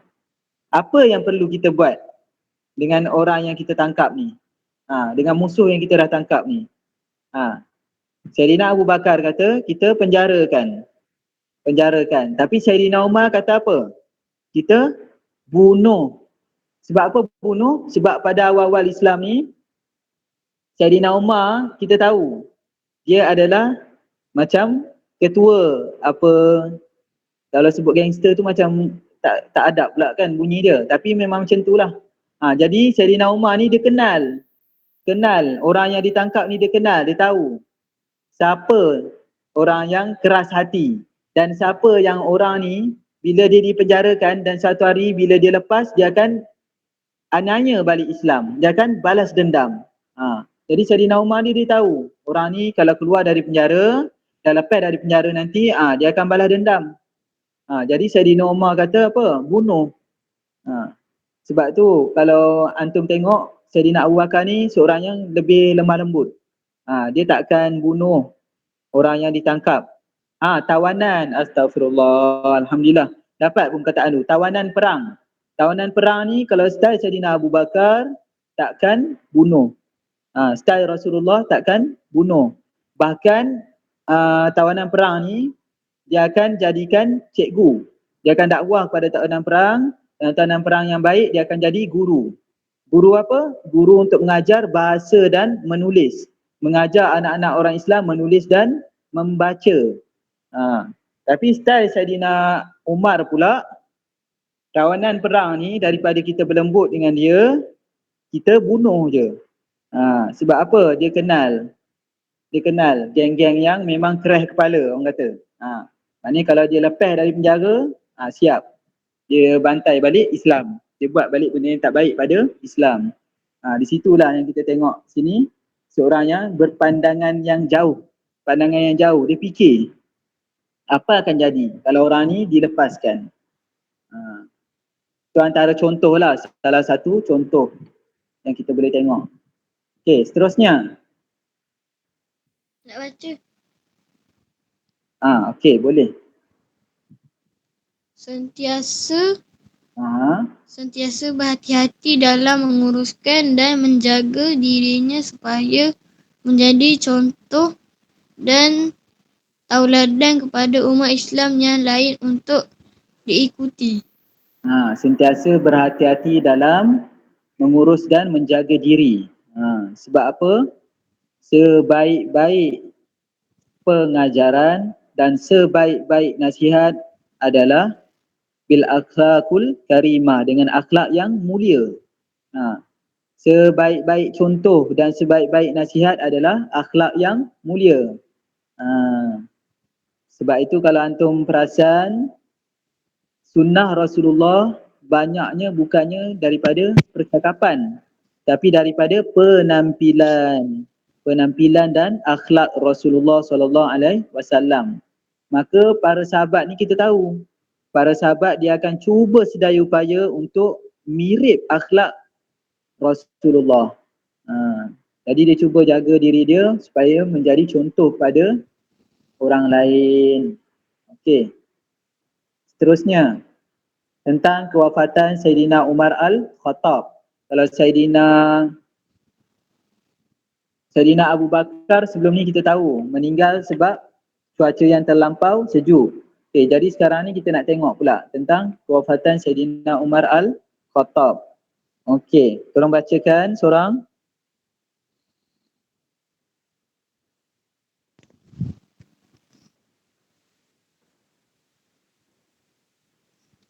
Apa yang perlu kita buat dengan orang yang kita tangkap ni? Dengan musuh yang kita dah tangkap ni. Sayyidina Abu Bakar kata kita penjarakan. Tapi Sayyidina Umar kata apa? Kita bunuh. Sebab apa bunuh? Sebab pada awal-awal Islam ni Sayyidina Umar kita tahu dia adalah macam ketua apa, kalau sebut gangster tu macam tak adab pula kan bunyi dia, tapi memang macam tu lah. Jadi Sayyidina Umar ni dia kenal orang yang ditangkap ni, dia kenal, dia tahu siapa orang yang keras hati dan siapa yang orang ni bila dia dipenjarakan dan satu hari bila dia lepas dia akan aniaya balik Islam, dia akan balas dendam. Jadi Sayyidina Umar ni dia tahu orang ni kalau keluar dari penjara, dah lepas dari penjara nanti dia akan balas dendam. Jadi Sayyidina Umar kata apa? Bunuh. Sebab tu kalau antum tengok Sayyidina Abu Bakar ni seorang yang lebih lemah lembut. Dia takkan bunuh orang yang ditangkap. Tawanan, astagfirullah, alhamdulillah. Dapat pun perkataan tu, tawanan perang. Tawanan perang ni kalau style Sayyidina Abu Bakar takkan bunuh. Style Rasulullah takkan bunuh. Bahkan tawanan perang ni dia akan jadikan cikgu. Dia akan dakwah kepada tawanan perang, dan tawanan perang yang baik dia akan jadi guru. Guru apa? Guru untuk mengajar bahasa dan menulis. Mengajar anak-anak orang Islam menulis dan membaca. Tapi style Saidina Umar pula, tawanan perang ni daripada kita berlembut dengan dia, kita bunuh je. Sebab apa? Dia kenal geng-geng yang memang keras kepala, orang kata. Maknanya kalau dia lepas dari penjara, siap. Dia bantai balik Islam. Dia buat balik benda yang tak baik pada Islam. Di situlah yang kita tengok sini, seorang yang berpandangan yang jauh. Pandangan yang jauh, dia fikir apa akan jadi kalau orang ni dilepaskan. Itu antara contoh lah, salah satu contoh yang kita boleh tengok. Okey, seterusnya. Nak baca. Okey, boleh. Sentiasa Sentiasa berhati-hati dalam menguruskan dan menjaga dirinya supaya menjadi contoh dan tauladan kepada umat Islam yang lain untuk diikuti. Sentiasa berhati-hati dalam mengurus dan menjaga diri. Sebab apa? Sebaik-baik pengajaran dan sebaik-baik nasihat adalah bil akhlaqul karimah, dengan akhlak yang mulia. Sebaik-baik contoh dan sebaik-baik nasihat adalah akhlak yang mulia. Sebab itu kalau antum perasan, sunnah Rasulullah banyaknya bukannya daripada percakapan, tapi daripada penampilan dan akhlak Rasulullah SAW. Maka para sahabat ni kita tahu, para sahabat dia akan cuba sedaya upaya untuk mirip akhlak Rasulullah. Jadi dia cuba jaga diri dia supaya menjadi contoh pada orang lain. Okey. Seterusnya, tentang kewafatan Sayyidina Umar Al-Khattab. Kalau Sayyidina Abu Bakar sebelum ni kita tahu meninggal sebab cuaca yang terlampau sejuk. Okey, jadi sekarang ni kita nak tengok pula tentang kewafatan Sayyidina Umar Al-Khattab. Okey, tolong bacakan seorang.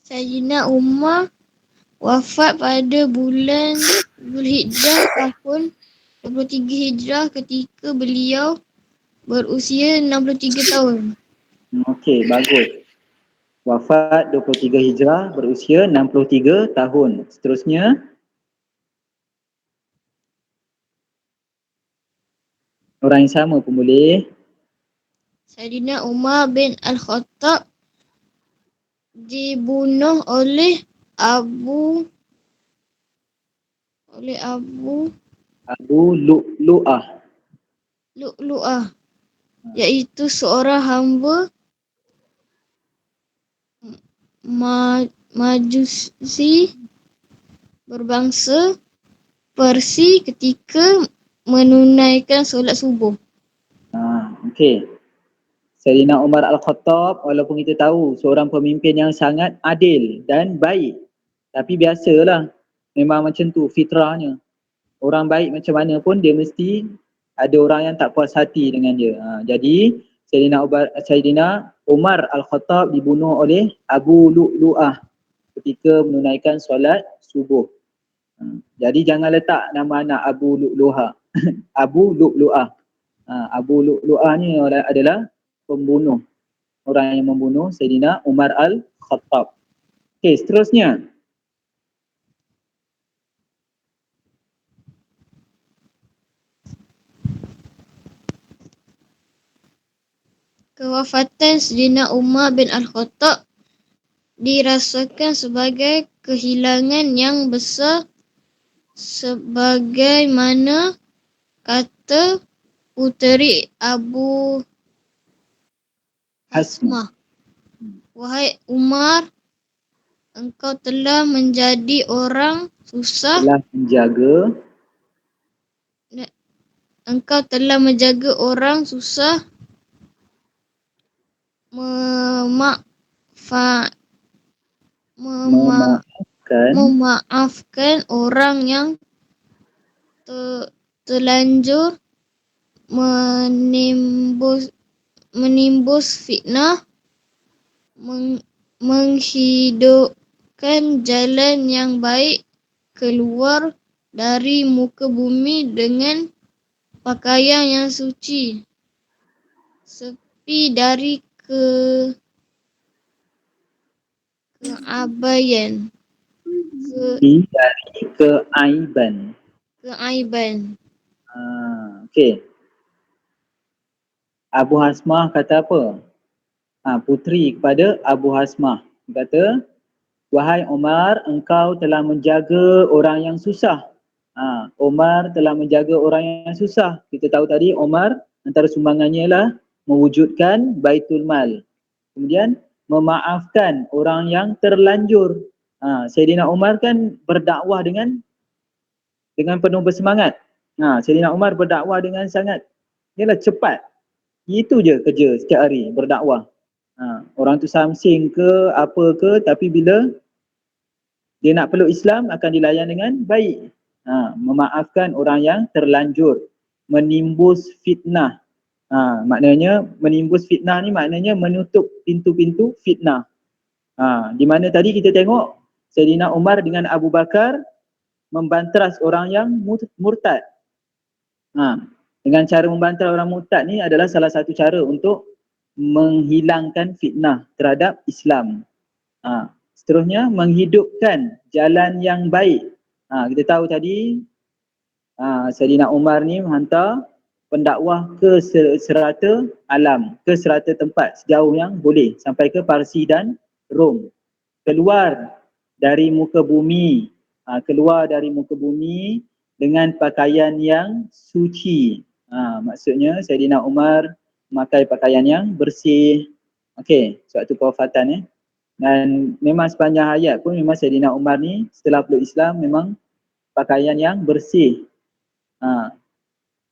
Sayyidina Umar wafat pada bulan Zulhijjah tahun 23 Hijrah ketika beliau berusia 63 tahun. Okey, bagus. Wafat 23 Hijrah berusia 63 tahun. Seterusnya. Orang yang sama pun boleh. Saidina Umar bin Al-Khattab dibunuh oleh Abu Abu Lu'lu'ah. Lu'lu'ah, iaitu seorang hamba Majusi berbangsa Parsi ketika menunaikan solat subuh. Okey. Saidina Umar Al-Khattab, walaupun kita tahu seorang pemimpin yang sangat adil dan baik, tapi biasalah, memang macam tu fitrahnya. Orang baik macam mana pun dia mesti ada orang yang tak puas hati dengan dia. Jadi Saidina Umar Al-Khattab dibunuh oleh Abu Lu'lu'ah ketika menunaikan solat subuh. Jadi jangan letak nama anak Abu Lu'lu'ah. Abu Lu'lu'ah. Abu Lu'lu'ah ni adalah pembunuh. Orang yang membunuh Saidina Umar Al-Khattab. Okey, seterusnya. Kewafatan Saidina Umar bin Al-Khattab dirasakan sebagai kehilangan yang besar sebagaimana kata puteri Abu Hasmah, "Wahai Umar, engkau telah menjadi orang susah, engkau telah menjaga orang susah, memaafkan orang yang terlanjur menimbus fitnah, menghidupkan jalan yang baik keluar dari muka bumi dengan pakaian yang suci, sepi dari keaiban. Okey. Abu Hasmah kata apa? Puteri kepada Abu Hasmah. Dia kata, wahai Umar, engkau telah menjaga orang yang susah. Umar telah menjaga orang yang susah. Kita tahu tadi Umar antara sumbangannya ialah mewujudkan Baitul Mal. Kemudian memaafkan orang yang terlanjur. Saidina Umar kan berdakwah dengan penuh bersemangat. Saidina Umar berdakwah dengan sangat cepat. Itu je kerja setiap hari berdakwah. Orang tu samsing ke apa ke, tapi bila dia nak peluk Islam akan dilayan dengan baik. Memaafkan orang yang terlanjur, menimbus fitnah. Maknanya menimbus fitnah ni maknanya menutup pintu-pintu fitnah. Di mana tadi kita tengok Saidina Umar dengan Abu Bakar membanteras orang yang murtad. Dengan cara membanteras orang murtad ni adalah salah satu cara untuk menghilangkan fitnah terhadap Islam. Seterusnya menghidupkan jalan yang baik. Kita tahu tadi Saidina Umar ni menghantar pendakwah ke serata alam, ke serata tempat sejauh yang boleh sampai ke Parsi dan Rom. Keluar dari muka bumi, dengan pakaian yang suci. Maksudnya Saidina Umar memakai pakaian yang bersih. Okey, suatu kewafatan Dan memang sepanjang hayat pun memang Saidina Umar ni setelah peluk Islam memang pakaian yang bersih.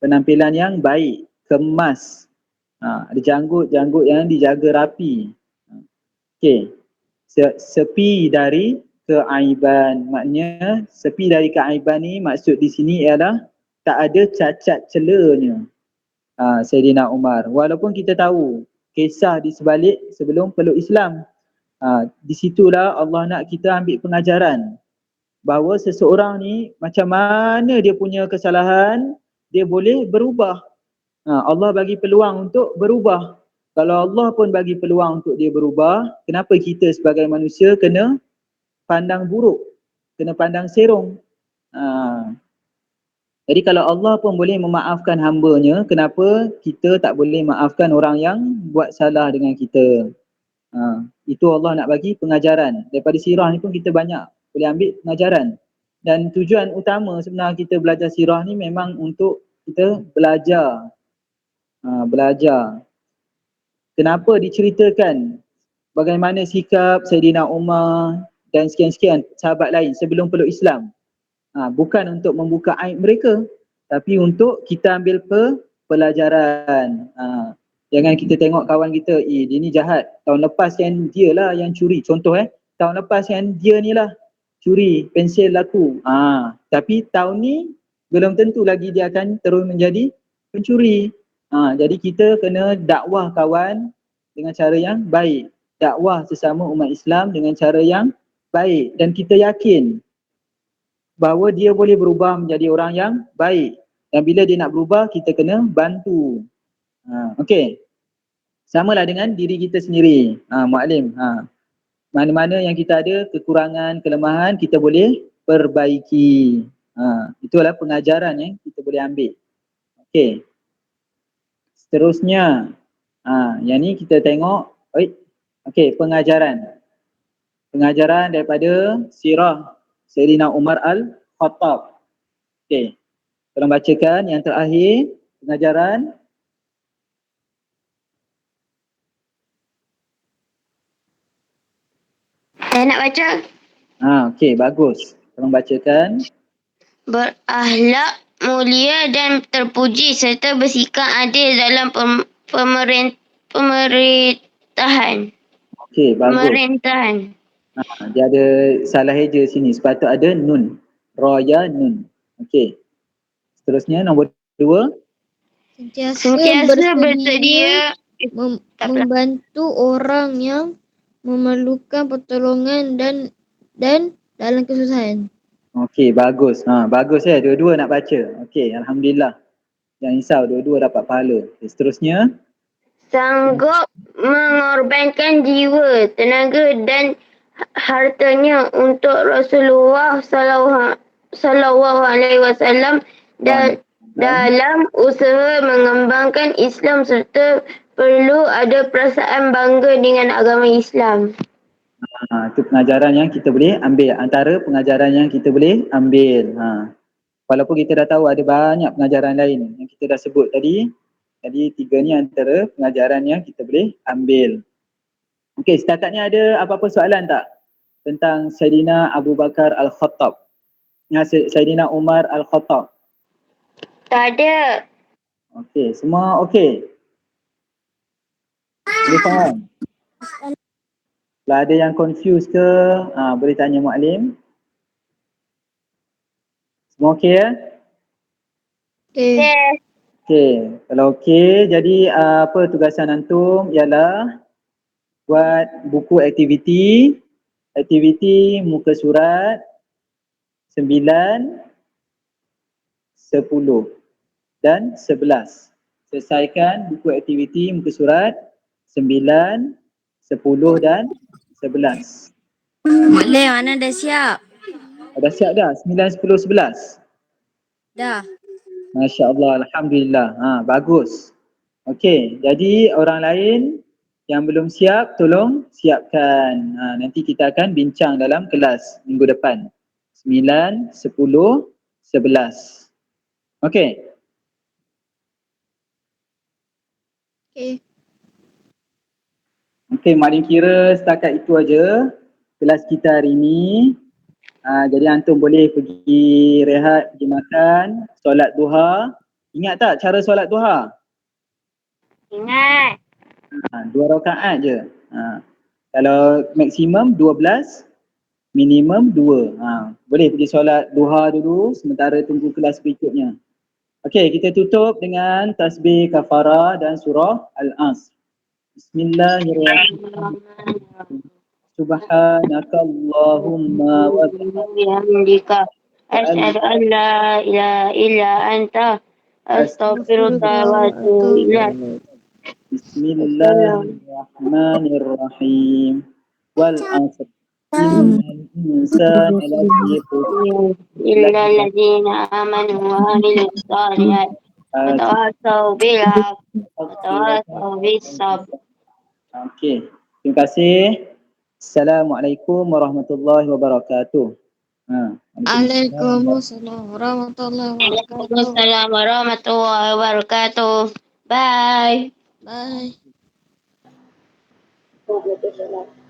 Penampilan yang baik, kemas. Ada janggut-janggut yang dijaga rapi. Okey. Sepi dari keaiban. Maknanya sepi dari keaiban ni maksud di sini ialah tak ada cacat celanya. Saidina Umar. Walaupun kita tahu kisah di sebalik sebelum peluk Islam. Di situlah Allah nak kita ambil pengajaran bahawa seseorang ni macam mana dia punya kesalahan, dia boleh berubah. Allah bagi peluang untuk berubah. Kalau Allah pun bagi peluang untuk dia berubah, kenapa kita sebagai manusia kena pandang buruk, kena pandang serong? Jadi kalau Allah pun boleh memaafkan hamba-Nya, kenapa kita tak boleh maafkan orang yang buat salah dengan kita? Itu Allah nak bagi pengajaran. Daripada sirah ni pun kita banyak boleh ambil pengajaran. Dan tujuan utama sebenarnya kita belajar sirah ni memang untuk kita belajar. Belajar. Kenapa diceritakan bagaimana sikap Saidina Umar dan sekian-sekian sahabat lain sebelum peluk Islam. Bukan untuk membuka aib mereka, tapi untuk kita ambil pelajaran. Jangan kita tengok kawan kita, dia ni jahat. Tahun lepas kan dia lah yang curi. Contoh tahun lepas kan dia ni lah curi pensel aku. Tapi tahun ni belum tentu lagi dia akan terus menjadi pencuri. Jadi kita kena dakwah kawan dengan cara yang baik. Dakwah sesama umat Islam dengan cara yang baik. Dan kita yakin bahawa dia boleh berubah menjadi orang yang baik. Dan bila dia nak berubah, kita kena bantu. Okey. Samalah dengan diri kita sendiri. Muallim. Mana-mana yang kita ada kekurangan, kelemahan, kita boleh perbaiki. Itulah pengajaran yang kita boleh ambil. Okey. Seterusnya, yang ni kita tengok, okey, pengajaran. Pengajaran daripada sirah Sayyidina Umar Al-Khattab. Okey. Tolong bacakan yang terakhir pengajaran. Saya nak baca. Okey, bagus. Tolong bacakan. Berakhlak mulia dan terpuji serta bersikap adil dalam pemerintahan. Okey, bagus. Pemerintahan. Dia ada salah eja sini. Sepatut ada nun. Raya nun. Okey. Seterusnya nombor 2. Sentiasa bersedia membantu orang yang memerlukan pertolongan dan dalam kesusahan. Okey, bagus. Bagus ya. Dua-dua nak baca. Okey, alhamdulillah. Jangan risau, dua-dua dapat pahala. Okay, seterusnya. Sanggup mengorbankan jiwa, tenaga dan hartanya untuk Rasulullah sallallahu alaihi wasallam dalam usaha mengembangkan Islam serta perlu ada perasaan bangga dengan agama Islam. Itu pengajaran yang kita boleh ambil. Antara pengajaran yang kita boleh ambil. Walaupun kita dah tahu ada banyak pengajaran lain yang kita dah sebut tadi. Jadi 3 ni antara pengajaran yang kita boleh ambil. Okey, setakat ni ada apa-apa soalan tak? Tentang Saidina Abu Bakar Al-Khattab. Saidina Umar Al-Khattab. Tak ada. Okey, semua okey. Boleh faham? Kalau ada yang confused ke, boleh tanya Muallim. Semua okey ya? Okey, kalau okey, jadi apa tugasan antum ialah buat buku aktiviti. Aktiviti muka surat 9, 10 dan 11. Selesaikan buku aktiviti muka surat 9, 10 dan 11. Boleh, mana dah siap? Dah siap dah? 9, 10, 11? Dah. Masya Allah, Alhamdulillah. Bagus. Okey, jadi orang lain yang belum siap, tolong siapkan. Nanti kita akan bincang dalam kelas minggu depan. 9, 10, 11. Okey. Okey, Muallim kira setakat itu aja kelas kita hari ini. Jadi antum boleh pergi rehat, pergi makan, solat duha. Ingat tak cara solat duha? Ingat. 2 rakaat je. Kalau maksimum 12, minimum 2. Boleh pergi solat duha dulu sementara tunggu kelas berikutnya. Okey, kita tutup dengan tasbih kafarah dan surah Al-Asr. Bismillahirrahmanirrahim. Subhanakallahumma wa bihamdika asyhadu an la ilaha illa anta astaghfiruka wa atubu ilaik. Bismillahirrahmanirrahim. Wal 'asr. Innal insan lafi إلا الذين آمنوا وعملوا الصالحات وتواصوا بالحق وتواصوا بالصبر. Okey. Terima kasih. Assalamualaikum warahmatullahi wabarakatuh. Waalaikumsalam warahmatullahi wabarakatuh. Waalaikumsalam warahmatullahi wabarakatuh. Bye. Bye. Waalaikumsalam.